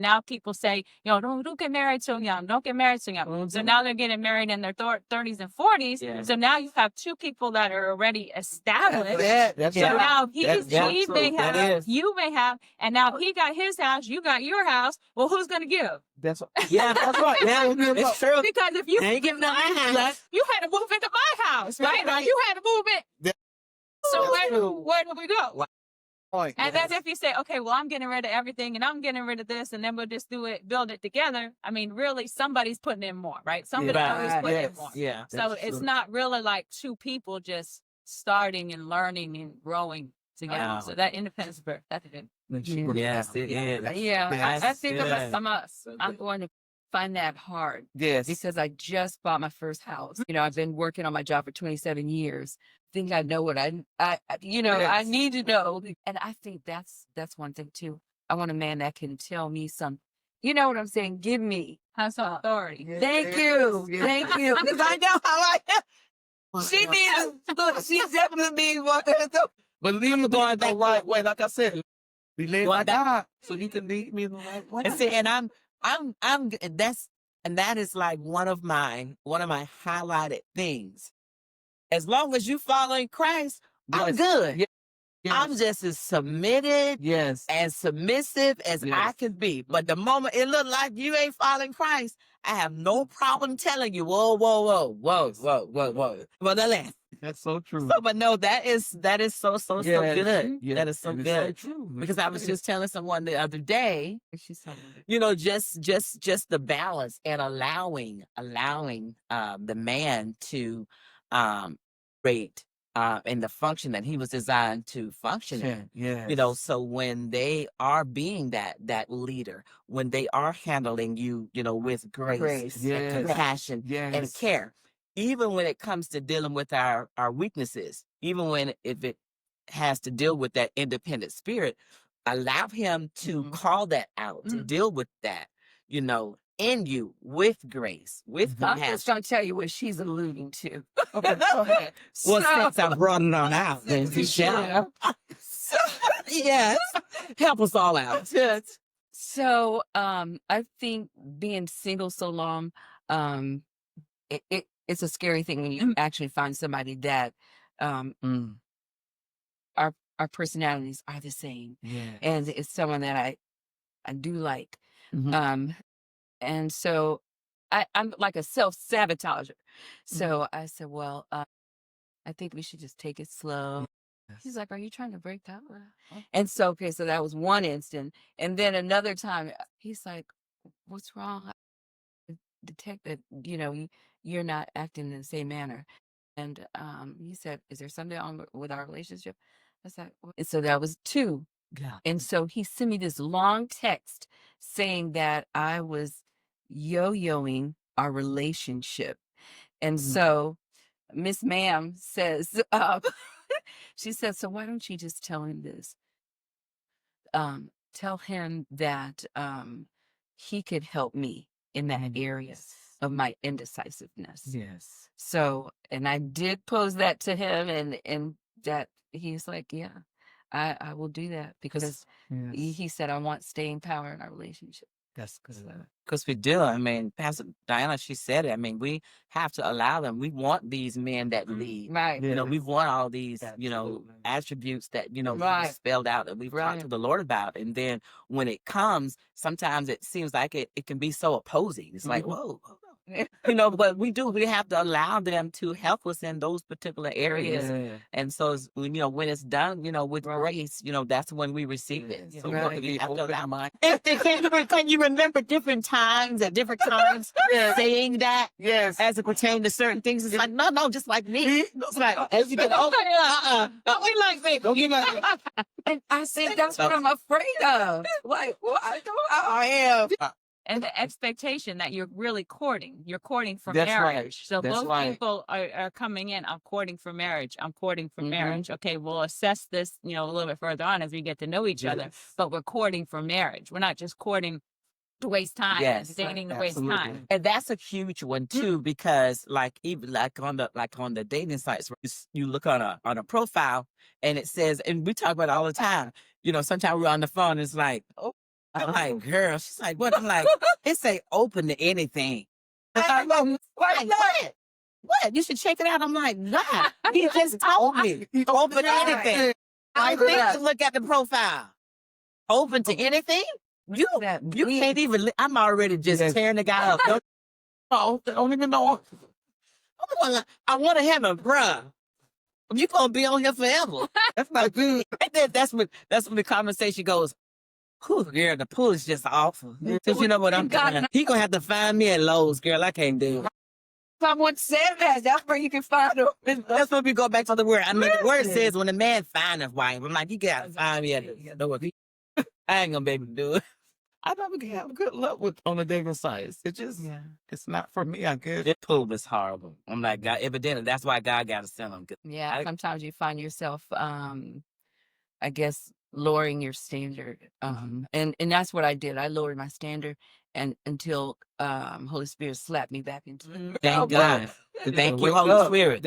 now people say, don't get married so young. Don't get married so young. So now they're getting married in their 30s and 40s. Yeah. So now you have two people that are already established. That's So now he may That have, is. you may have, and now he got his house, you got your house. Well, who's going to give? That's Yeah, that's right. Yeah, it's true. Because if you, They ain't giving up my house. you had to move into my house, right? Right. You had to move in. That- So That's true. where do we go? point. And then if you say, okay, well, I'm getting rid of everything and I'm getting rid of this, and then we'll just build it together. I mean, really, somebody's putting in more, right? Somebody's always putting in more. Yeah. So it's not really like two people just starting and learning and growing together. Wow. So that independence of birth, that's it. Yes, it is. I think Yes. I'm going to find that hard Yes. because I just bought my first house. I've been working on my job for 27 years. Think I know what I need to know. And I think that's one thing too. I want a man that can tell me something. You know what I'm saying? Give me. Has some authority. Thank you. Thank you. Because I know how I am. She needs, she definitely needs one. But leave me going the right way. Like I said, be led by Well, that- God, so He can lead me the right way. And see, and that is like one of my highlighted things. As long as you following Christ, I'm Yes. good. Yes. I'm just as submitted Yes. and submissive as Yes. I can be. But the moment it look like you ain't following Christ, I have no problem telling you, whoa. Well, That's so true. so, but no, that is so Yes. good. Yes. That is so It good. true. Because I was just telling someone the other day, She's telling me. just the balance and allowing the man to rate in the function that he was designed to function in. Yeah. So when they are being that leader, when they are handling you, with grace and Yes. compassion Yes. and care, even when it comes to dealing with our weaknesses, even if it has to deal with that independent spirit, allow him to call that out, to deal with that, in you with grace, with I'm compassion. just going to tell you what she's alluding to. Okay, go ahead. Well, So- since I brought it on out, then you shall. Yes. Help us all out. Yes. So I think being single so long, it's a scary thing when you actually find somebody that our personalities are the same, Yeah. and it's someone that I do like. Mhm. And so I'm like a self-sabotager. So I said, well, I think we should just take it slow. He's like, are you trying to break that? And so, okay, so that was one instant. And then another time, he's like, what's wrong? I detect that, you're not acting in the same manner. And he said, is there something wrong with our relationship? I said, and so that was two. Yeah. And so he sent me this long text saying that I was yo-yoing our relationship. And so Miss Ma'am says, she said, so why don't you just tell him this? Tell him that he could help me in that area of my indecisiveness. Yes. So, and I did pose that to him, and that he's like, yeah, I will do that because he said, I want staying power in our relationship. That's good. Because we do. I mean, Pastor Diana, she said it. I mean, we have to allow them. We want these men that lead. Right. We want all these, Absolutely. attributes that, Right. we've spelled out that we've talked to the Lord about. And then when it comes, sometimes it seems like it can be so opposing. It's like, whoa. But we have to allow them to help us in those particular areas. Yeah. And so, when it's done, with grace, that's when we receive it. So Right. we have to allow can you remember different times at different times saying that Yes. as it pertains to certain things? It's like, no, just like me. It's like, as you get older, don't be like me. Don't give up. And I said, that's what I'm afraid of. Like, well, I know how I am. And the expectation that you're really courting. You're courting for That's right. marriage. So That's most right. people are coming in, I'm courting for marriage. I'm courting for marriage. Okay, we'll assess this, a little bit further on as we get to know each other. But we're courting for marriage. We're not just courting to waste time, Yes. dating to waste Absolutely. time. And that's a huge one too, because even on the dating sites, you look on a profile and it says, and we talk about it all the time. Sometimes we're on the phone. It's like, oh, I'm like, girl. She's like, what? I'm like, it say open to anything. I'm like, what? You should check it out. I'm like, God, he just told me open to anything. I think to look at the profile. Open to anything? You can't even. I'm already just tearing the guy up. Don't even know. I want to have a bruh. You gonna be on here forever. That's not good. And then that's when the conversation goes. Whew, girl, the pool is just awful. Cause you know what I'm doing. He gonna have to find me at Lowe's, girl. I can't do it. Someone said that. That's where you can find them. That's when we go back to the word. I mean, the word says when a man find his wife, I'm like, you gotta find me at the door. I ain't gonna be able to do it. I never have good luck with on the dating sites. It just, it's not for me. I guess. This pool is horrible. I'm like, God, evidently, that's why God got to send him. Yeah, sometimes you find yourself, I guess, lowering your standard. And that's what I did. I lowered my standard and until Holy Spirit slapped me back into it. Thank God. Thank you, Holy Spirit.